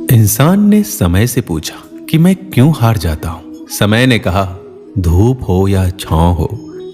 इंसान ने समय से पूछा कि मैं क्यों हार जाता हूं। समय ने कहा, धूप हो या छांव हो,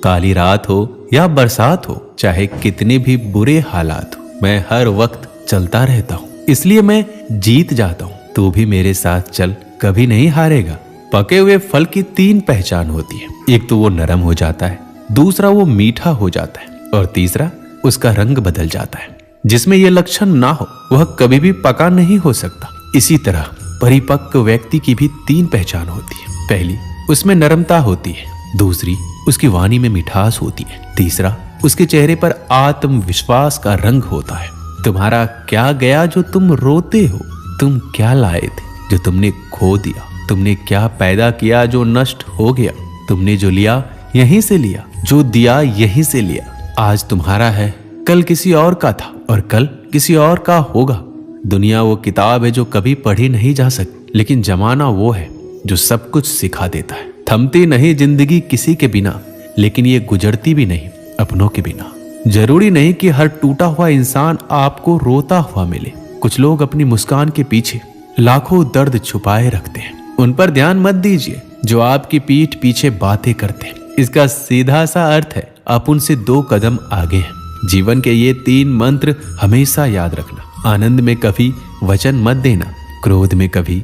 काली रात हो या बरसात हो, चाहे कितने भी बुरे हालात हो, मैं हर वक्त चलता रहता हूं, इसलिए मैं जीत जाता हूं। तू भी मेरे साथ चल, कभी नहीं हारेगा। पके हुए फल की 3 पहचान होती है। एक तो वो नरम हो जाता है, दूसरा वो मीठा हो जाता है, और तीसरा उसका रंग बदल जाता है। जिसमें ये लक्षण ना हो वह कभी भी पका नहीं हो सकता। इसी तरह परिपक्व व्यक्ति की भी 3 पहचान होती है। पहली, उसमें नरमता होती है। दूसरी, उसकी वाणी में मिठास होती है। तीसरा, उसके चेहरे पर आत्मविश्वास का रंग होता है। तुम्हारा क्या गया जो तुम रोते हो? तुम क्या लाए थे जो तुमने खो दिया? तुमने क्या पैदा किया जो नष्ट हो गया? तुमने जो लिया यहीं से लिया, जो दिया यहीं से लिया। आज तुम्हारा है, कल किसी और का था, और कल किसी और का होगा। दुनिया वो किताब है जो कभी पढ़ी नहीं जा सकती, लेकिन जमाना वो है जो सब कुछ सिखा देता है। थमती नहीं जिंदगी किसी के बिना, लेकिन ये गुजरती भी नहीं अपनों के बिना। जरूरी नहीं कि हर टूटा हुआ इंसान आपको रोता हुआ मिले। कुछ लोग अपनी मुस्कान के पीछे लाखों दर्द छुपाए रखते हैं। उन पर ध्यान मत दीजिए जो आपकी पीठ पीछे बातें करते हैं। इसका सीधा सा अर्थ है आप उनसे 2 कदम आगे हैं। जीवन के ये 3 मंत्र हमेशा याद रखना। आनंद में कभी वचन मत देना, क्रोध में कभी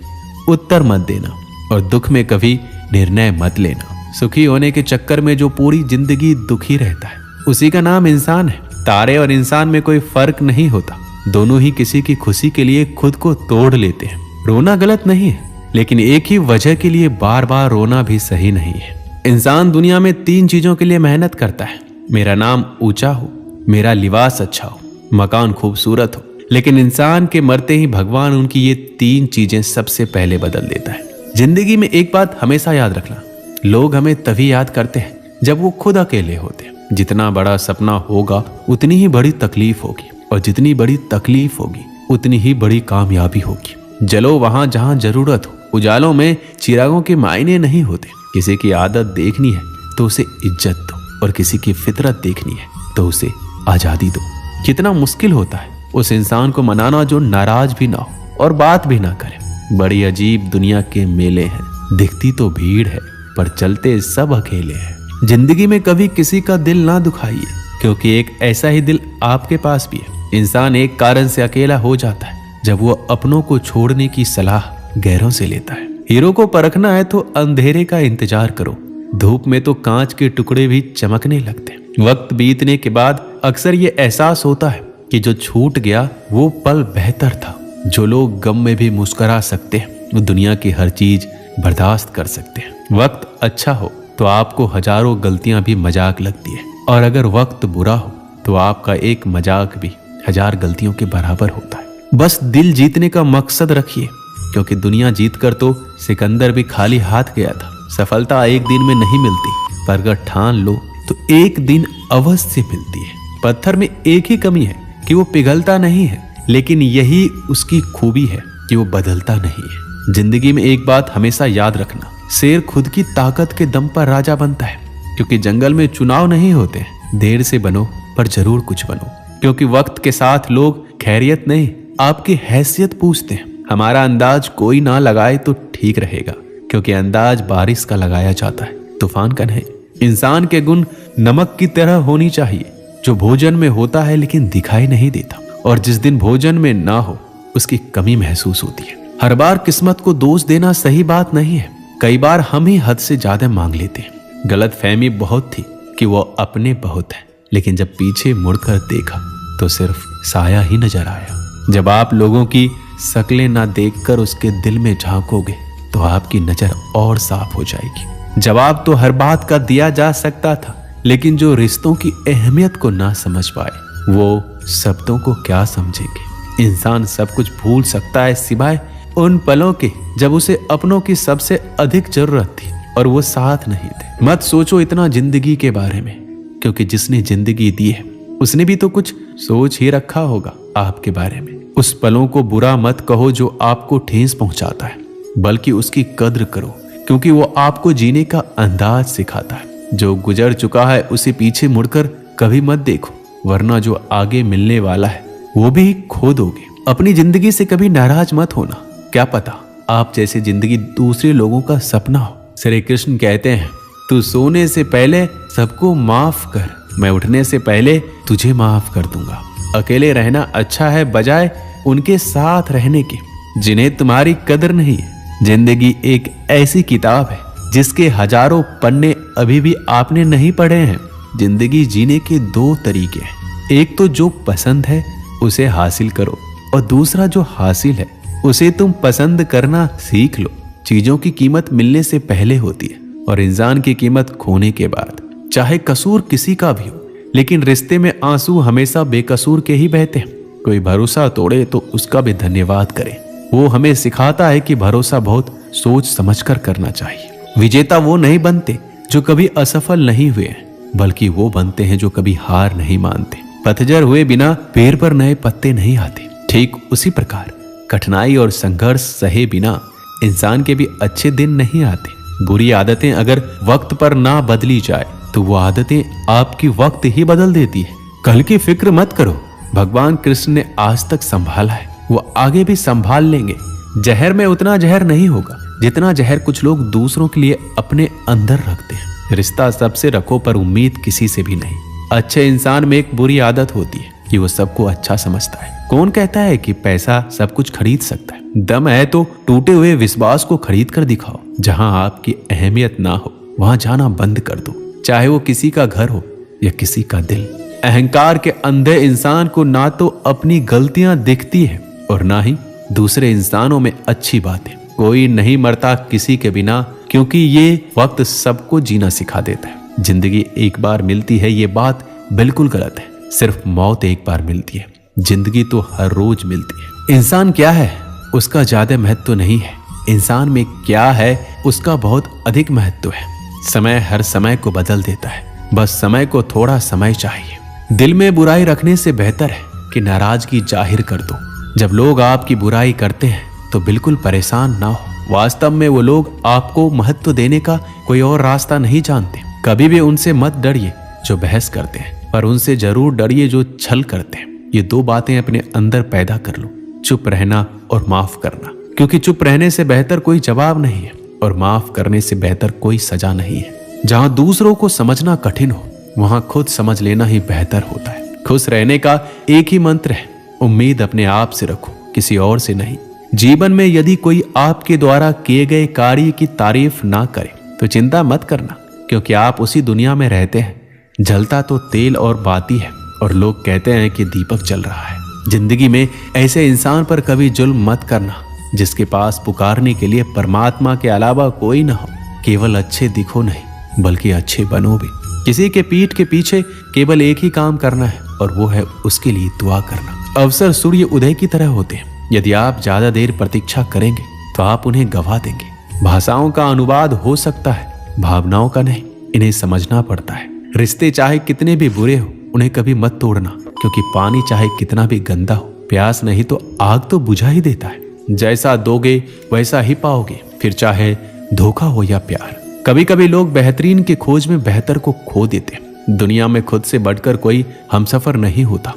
उत्तर मत देना, और दुख में कभी निर्णय मत लेना। सुखी होने के चक्कर में जो पूरी जिंदगी दुखी रहता है, उसी का नाम इंसान है। तारे और इंसान में कोई फर्क नहीं होता। दोनों ही किसी की खुशी के लिए खुद को तोड़ लेते हैं। रोना गलत नहीं है, लेकिन एक ही वजह के लिए बार बार रोना भी सही नहीं है। इंसान दुनिया में 3 चीजों के लिए मेहनत करता है। मेरा नाम ऊंचा हो, मेरा लिबास अच्छा हो, मकान खूबसूरत हो। लेकिन इंसान के मरते ही भगवान उनकी ये 3 चीजें सबसे पहले बदल देता है। जिंदगी में एक बात हमेशा याद रखना, लोग हमें तभी याद करते हैं जब वो खुद अकेले होते हैं। जितना बड़ा सपना होगा उतनी ही बड़ी तकलीफ होगी, और जितनी बड़ी तकलीफ होगी उतनी ही बड़ी कामयाबी होगी। जलो वहां जहां जरूरत हो। उजालों में चिरागों के मायने नहीं होते। किसी की आदत देखनी है तो उसे इज्जत दो, और किसी की फितरत देखनी है तो उसे आजादी दो। कितना मुश्किल होता है उस इंसान को मनाना जो नाराज भी ना हो और बात भी ना करे। बड़ी अजीब दुनिया के मेले हैं। दिखती तो भीड़ है पर चलते सब अकेले हैं। जिंदगी में कभी किसी का दिल ना दुखाइए, क्योंकि एक ऐसा ही दिल आपके पास भी है। इंसान एक कारण से अकेला हो जाता है जब वो अपनों को छोड़ने की सलाह गैरों से लेता है। हीरो को परखना है तो अंधेरे का इंतजार करो। धूप में तो कांच के टुकड़े भी चमकने लगते हैं। वक्त बीतने के बाद अक्सर ये एहसास होता है कि जो छूट गया वो पल बेहतर था। जो लोग गम में भी मुस्कुरा सकते हैं, वो दुनिया की हर चीज बर्दाश्त कर सकते हैं। वक्त अच्छा हो तो आपको हजारों गलतियां भी मजाक लगती है, और अगर वक्त बुरा हो तो आपका एक मजाक भी 1000 गलतियों के बराबर होता है। बस दिल जीतने का मकसद रखिए, क्योंकि दुनिया जीतकर तो सिकंदर भी खाली हाथ गया था। सफलता एक दिन में नहीं मिलती, पर अगर ठान लो तो एक दिन अवश्य मिलती है। पत्थर में एक ही कमी है कि वो पिघलता नहीं है, लेकिन यही उसकी खूबी है कि वो बदलता नहीं है। जिंदगी में एक बात हमेशा याद रखना, शेर खुद की ताकत के दम पर राजा बनता है, क्योंकि जंगल में चुनाव नहीं होते। देर से बनो पर जरूर कुछ बनो, क्योंकि वक्त के साथ लोग खैरियत नहीं आपकी हैसियत पूछते हैं। हमारा अंदाज कोई ना लगाए तो ठीक रहेगा, क्योंकि अंदाज बारिश का लगाया जाता है, तूफान का नहीं। इंसान के गुण नमक की तरह होनी चाहिए, जो भोजन में होता है लेकिन दिखाई नहीं देता, और जिस दिन भोजन में ना हो उसकी कमी महसूस होती है। हर बार किस्मत को दोष देना सही बात नहीं है। कई बार हम ही हद से ज्यादा मांग लेते हैं। गलत फहमी बहुत थी कि वो अपने बहुत है, लेकिन जब पीछे मुड़कर देखा तो सिर्फ साया ही नजर आया। जब आप लोगों की शक्लें ना देखकर उसके दिल में झांकोगे तो आपकी नजर और साफ हो जाएगी। जवाब तो हर बात का दिया जा सकता था, लेकिन जो रिश्तों की अहमियत को ना समझ पाए वो शब्दों को क्या समझेंगे। इंसान सब कुछ भूल सकता है सिवाय उन पलों के जब उसे अपनों की सबसे अधिक जरूरत थी और वो साथ नहीं थे। मत सोचो इतना जिंदगी के बारे में, क्योंकि जिसने जिंदगी दी है उसने भी तो कुछ सोच ही रखा होगा आपके बारे में। उस पलों को बुरा मत कहो जो आपको ठेस पहुंचाता है, बल्कि उसकी कद्र करो, क्योंकि वो आपको जीने का अंदाज सिखाता है। जो गुजर चुका है उसे पीछे मुड़कर कभी मत देखो, वरना जो आगे मिलने वाला है वो भी खो दोगे। अपनी जिंदगी से कभी नाराज मत होना, क्या पता आप जैसी जिंदगी दूसरे लोगों का सपना हो। श्री कृष्ण कहते हैं, तू सोने से पहले सबको माफ कर, मैं उठने से पहले तुझे माफ कर दूंगा। अकेले रहना अच्छा है बजाय उनके साथ रहने के जिन्हें तुम्हारी कदर नहीं है। जिंदगी एक ऐसी किताब है जिसके हजारों पन्ने अभी भी आपने नहीं पढ़े हैं। जिंदगी जीने के दो तरीके हैं, एक तो जो पसंद है उसे हासिल करो और दूसरा जो हासिल है उसे तुम पसंद करना सीख लो। चीजों की कीमत मिलने से पहले होती है और इंसान की कीमत खोने के बाद। चाहे कसूर किसी का भी हो, लेकिन रिश्ते में आंसू हमेशा बेकसूर के ही बहते हैं। कोई भरोसा तोड़े तो उसका भी धन्यवाद करे। वो हमें सिखाता है कि भरोसा बहुत सोच समझकर करना चाहिए। विजेता वो नहीं बनते जो कभी असफल नहीं हुए हैं, बल्कि वो बनते हैं जो कभी हार नहीं मानते। पतझड़ हुए बिना पेड़ पर नए पत्ते नहीं आते। ठीक उसी प्रकार कठिनाई और संघर्ष सहे बिना इंसान के भी अच्छे दिन नहीं आते। बुरी आदतें अगर वक्त पर ना बदली जाए तो वो आदतें आपकी वक्त ही बदल देती है। कल की फिक्र मत करो, भगवान कृष्ण ने आज तक संभाला है, वो आगे भी संभाल लेंगे। जहर में उतना जहर नहीं होगा जितना जहर कुछ लोग दूसरों के लिए अपने अंदर रखते हैं। रिश्ता सबसे रखो पर उम्मीद किसी से भी नहीं। अच्छे इंसान में एक बुरी आदत होती है कि वो सबको अच्छा समझता है। कौन कहता है कि पैसा सब कुछ खरीद सकता है? दम है तो टूटे हुए विश्वास को खरीद कर दिखाओ। जहां आपकी अहमियत ना हो वहां जाना बंद कर दो, चाहे वो किसी का घर हो या किसी का दिल। अहंकार के अंधे इंसान को ना तो अपनी गलतियां दिखती है और ना ही दूसरे इंसानों में अच्छी बातें। कोई नहीं मरता किसी के बिना, क्योंकि ये वक्त सबको जीना सिखा देता है। जिंदगी एक बार मिलती है, ये बात बिल्कुल गलत है। सिर्फ मौत एक बार मिलती है, जिंदगी तो हर रोज मिलती है। इंसान क्या है उसका ज्यादा महत्व नहीं है, इंसान में क्या है उसका बहुत अधिक महत्व है। समय हर समय को बदल देता है, बस समय को थोड़ा समय चाहिए। दिल में बुराई रखने से बेहतर है कि नाराजगी जाहिर कर दो। जब लोग आपकी बुराई करते हैं तो बिल्कुल परेशान ना हो। वास्तव में वो लोग आपको महत्व देने का कोई और रास्ता नहीं जानते। कभी भी उनसे मत डरिए जो बहस करते हैं, पर उनसे जरूर डरिए जो छल करते हैं। ये दो बातें अपने अंदर पैदा कर लो, चुप रहना और माफ करना, क्योंकि चुप रहने से बेहतर कोई जवाब नहीं है और माफ करने से बेहतर कोई सजा नहीं है। जहां दूसरों को समझना कठिन हो वहां खुद समझ लेना ही बेहतर होता है। खुश रहने का एक ही मंत्र है, उम्मीद अपने आप से रखो, किसी और से नहीं। जीवन में यदि कोई आपके द्वारा किए गए कार्य की तारीफ ना करे तो चिंता मत करना, क्योंकि आप उसी दुनिया में रहते हैं। जलता तो तेल और बाती है और लोग कहते हैं कि दीपक जल रहा है। जिंदगी में ऐसे इंसान पर कभी जुल्म मत करना जिसके पास पुकारने के लिए परमात्मा के अलावा कोई ना हो। केवल अच्छे दिखो नहीं बल्कि अच्छे बनो भी। किसी के पीठ के पीछे केवल एक ही काम करना है और वो है उसके लिए दुआ करना। अवसर सूर्य उदय की तरह होते हैं, यदि आप ज्यादा देर प्रतीक्षा करेंगे तो आप उन्हें गवा देंगे। भाषाओं का अनुवाद हो सकता है, भावनाओं का नहीं। इन्हें समझना पड़ता है। रिश्ते चाहे कितने भी बुरे हो उन्हें कभी मत तोड़ना, क्योंकि पानी चाहे कितना भी गंदा हो, प्यास नहीं तो आग तो बुझा ही देता है। जैसा दोगे वैसा ही पाओगे, फिर चाहे धोखा हो या प्यार। कभी कभी लोग बेहतरीन की खोज में बेहतर को खो देते हैं। दुनिया में खुद से बढ़कर कोई हमसफर नहीं होता।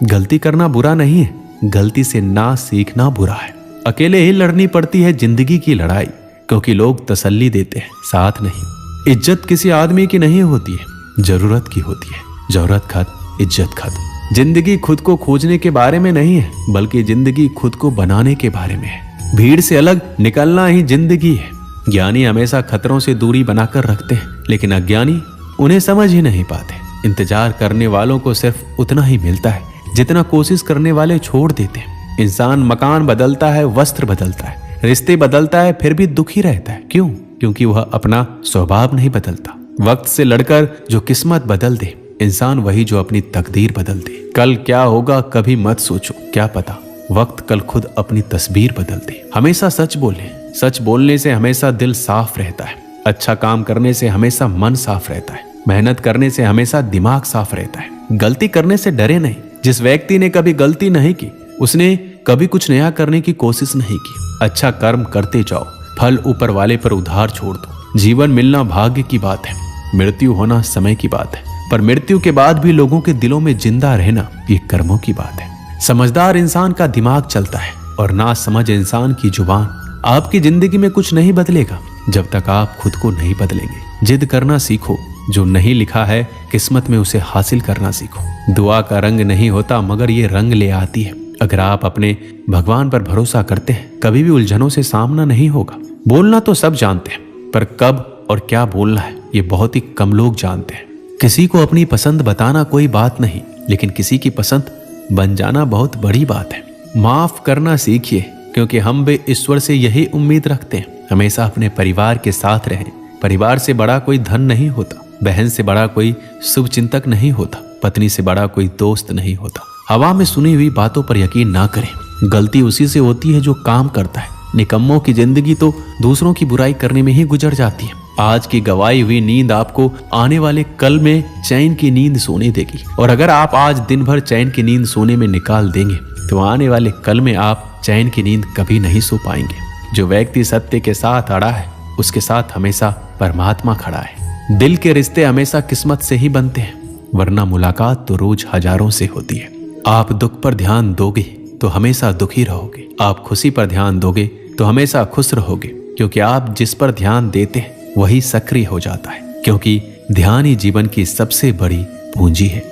गलती करना बुरा नहीं है, गलती से ना सीखना बुरा है। अकेले ही लड़नी पड़ती है जिंदगी की लड़ाई, क्योंकि लोग तसल्ली देते हैं, साथ नहीं। इज्जत किसी आदमी की नहीं होती है, जरूरत की होती है। जरूरत खत्म, इज्जत खत्म। जिंदगी खुद को खोजने के बारे में नहीं है, बल्कि जिंदगी खुद को बनाने के बारे में है। भीड़ से अलग निकलना ही जिंदगी है। ज्ञानी हमेशा खतरों से दूरी बनाकर रखते हैं, लेकिन अज्ञानी उन्हें समझ ही नहीं पाते। इंतजार करने वालों को सिर्फ उतना ही मिलता है जितना कोशिश करने वाले छोड़ देते हैं। इंसान मकान बदलता है, वस्त्र बदलता है, रिश्ते बदलता है, फिर भी दुखी रहता है। क्यों? क्योंकि वह अपना स्वभाव नहीं बदलता। वक्त से लड़कर जो किस्मत बदल दे इंसान वही जो अपनी तकदीर बदल दे। कल क्या होगा कभी मत सोचो, क्या पता वक्त कल खुद अपनी तस्वीर बदल दे। हमेशा सच बोलें, सच बोलने से हमेशा दिल साफ रहता है। अच्छा काम करने से हमेशा मन साफ रहता है। मेहनत करने से हमेशा दिमाग साफ रहता है। गलती करने से डरे नहीं। जिस व्यक्ति ने कभी गलती नहीं की उसने कभी कुछ नया करने की कोशिश नहीं की। अच्छा कर्म करते जाओ, फल ऊपर वाले पर उधार छोड़ दो। जीवन मिलना भाग्य की बात है, मृत्यु होना समय की बात है, पर मृत्यु के बाद भी लोगों के दिलों में जिंदा रहना ये कर्मों की बात है। समझदार इंसान का दिमाग चलता है और ना समझ इंसान की जुबान। आपकी जिंदगी में कुछ नहीं बदलेगा जब तक आप खुद को नहीं बदलेंगे। जिद करना सीखो, जो नहीं लिखा है किस्मत में उसे हासिल करना सीखो। दुआ का रंग नहीं होता मगर ये रंग ले आती है। अगर आप अपने भगवान पर भरोसा करते हैं कभी भी उलझनों से सामना नहीं होगा। बोलना तो सब जानते हैं पर कब और क्या बोलना है ये बहुत ही कम लोग जानते हैं। किसी को अपनी पसंद बताना कोई बात नहीं, लेकिन किसी की पसंद बन जाना बहुत बड़ी बात है। माफ करना सीखिए क्योंकि हम भी ईश्वर से यही उम्मीद रखते हैं। हमेशा अपने परिवार के साथ रहें। परिवार से बड़ा कोई धन नहीं होता, बहन से बड़ा कोई शुभ चिंतक नहीं होता, पत्नी से बड़ा कोई दोस्त नहीं होता। हवा में सुनी हुई बातों पर यकीन ना करें। गलती उसी से होती है जो काम करता है। निकम्मों की जिंदगी तो दूसरों की बुराई करने में ही गुजर जाती है। आज की गवाई हुई नींद आपको आने वाले कल में चैन की नींद सोने देगी, और अगर आप आज दिन भर चैन की नींद सोने में निकाल देंगे तो आने वाले कल में आप चैन की नींद कभी नहीं सो पाएंगे। जो व्यक्ति सत्य के साथ अड़ा है उसके साथ हमेशा परमात्मा खड़ा है। दिल के रिश्ते हमेशा किस्मत से ही बनते हैं, वरना मुलाकात तो रोज हजारों से होती है। आप दुख पर ध्यान दोगे तो हमेशा दुखी रहोगे। आप खुशी पर ध्यान दोगे तो हमेशा खुश रहोगे, क्योंकि आप जिस पर ध्यान देते हैं वही सक्रिय हो जाता है। क्योंकि ध्यान ही जीवन की सबसे बड़ी पूंजी है।